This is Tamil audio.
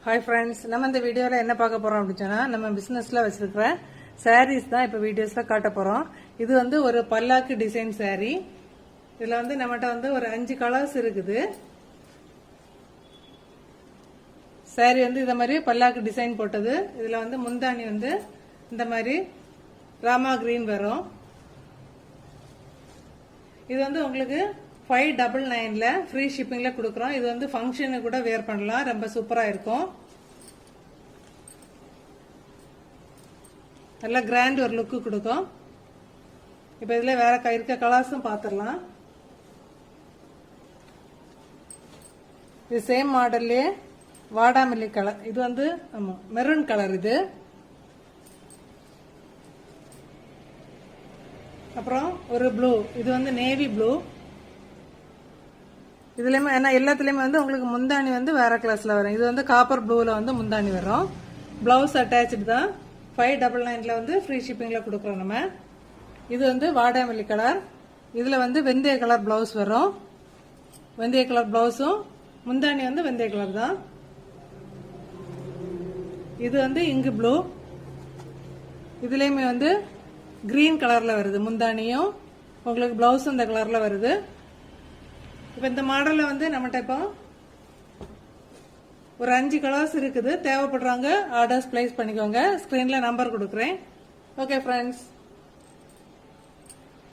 ஹாய் ஃப்ரெண்ட்ஸ், நம்ம இந்த வீடியோவில் என்ன பார்க்க போகிறோம் அப்படின்னு சொன்னால், நம்ம பிஸ்னஸில் வச்சுருக்கிற சாரீஸ் தான் இப்போ வீடியோஸில் காட்ட போகிறோம். இது வந்து ஒரு பல்லாக்கு டிசைன் சாரீ. இதில் வந்து நம்மகிட்ட வந்து ஒரு 5 கலர்ஸ் இருக்குது. சாரீ வந்து இதை மாதிரி பல்லாக்கு டிசைன் போட்டது. இதில் வந்து முந்தானி வந்து இந்த மாதிரி ராமா கிரீன் வரும். இது வந்து உங்களுக்கு 599 ஃப்ரீ ஷிப்பிங்ல கொடுக்குறோம். இது வந்து ஃபங்க்ஷனுக்கு கூட வேர் பண்ணலாம், ரொம்ப சூப்பரா இருக்கும். நல்ல கிராண்ட் ஒரு லுக்கு கொடுக்கும். இப்ப இதுல வேற இருக்க கலர்ஸும் பாத்திரலாம். இது சேம் மாடல்லே வாடாமல்லி கலர். இது வந்து மெரூன் கலர். இது அப்புறம் ஒரு ப்ளூ. இது வந்து நேவி ப்ளூ. இதுலயுமே எல்லாத்துலயுமே வந்து உங்களுக்கு முந்தானி வந்து வேற கிளாஸ்ல வரும். இது வந்து காப்பர் ப்ளூல வந்து முந்தானி வரும். பிளவுஸ் அட்டாச்சு தான். 599 வந்து ஃப்ரீ ஷிப்பிங்ல கொடுக்குறோம் நம்ம. இது வந்து வாடாமல்லி கலர். இதுல வந்து வெந்தய கலர் பிளவுஸ் வரும். வெந்தய கலர் பிளவுஸும் முந்தானி வந்து வெந்தய கலர் தான். இது வந்து இங்கு ப்ளூ. இதுலயுமே வந்து கிரீன் கலர்ல வருது. முந்தானியும் உங்களுக்கு பிளவுஸும் இந்த கலர்ல வருது. இப்போ இந்த மாடலில் வந்து நம்மகிட்ட இப்போ ஒரு 5 கலர்ஸ் இருக்குது. தேவைப்படுறவங்க ஆர்டர்ஸ் பிளேஸ் பண்ணிக்கோங்க. ஸ்க்ரீனில் நம்பர் கொடுக்குறேன். Okay friends.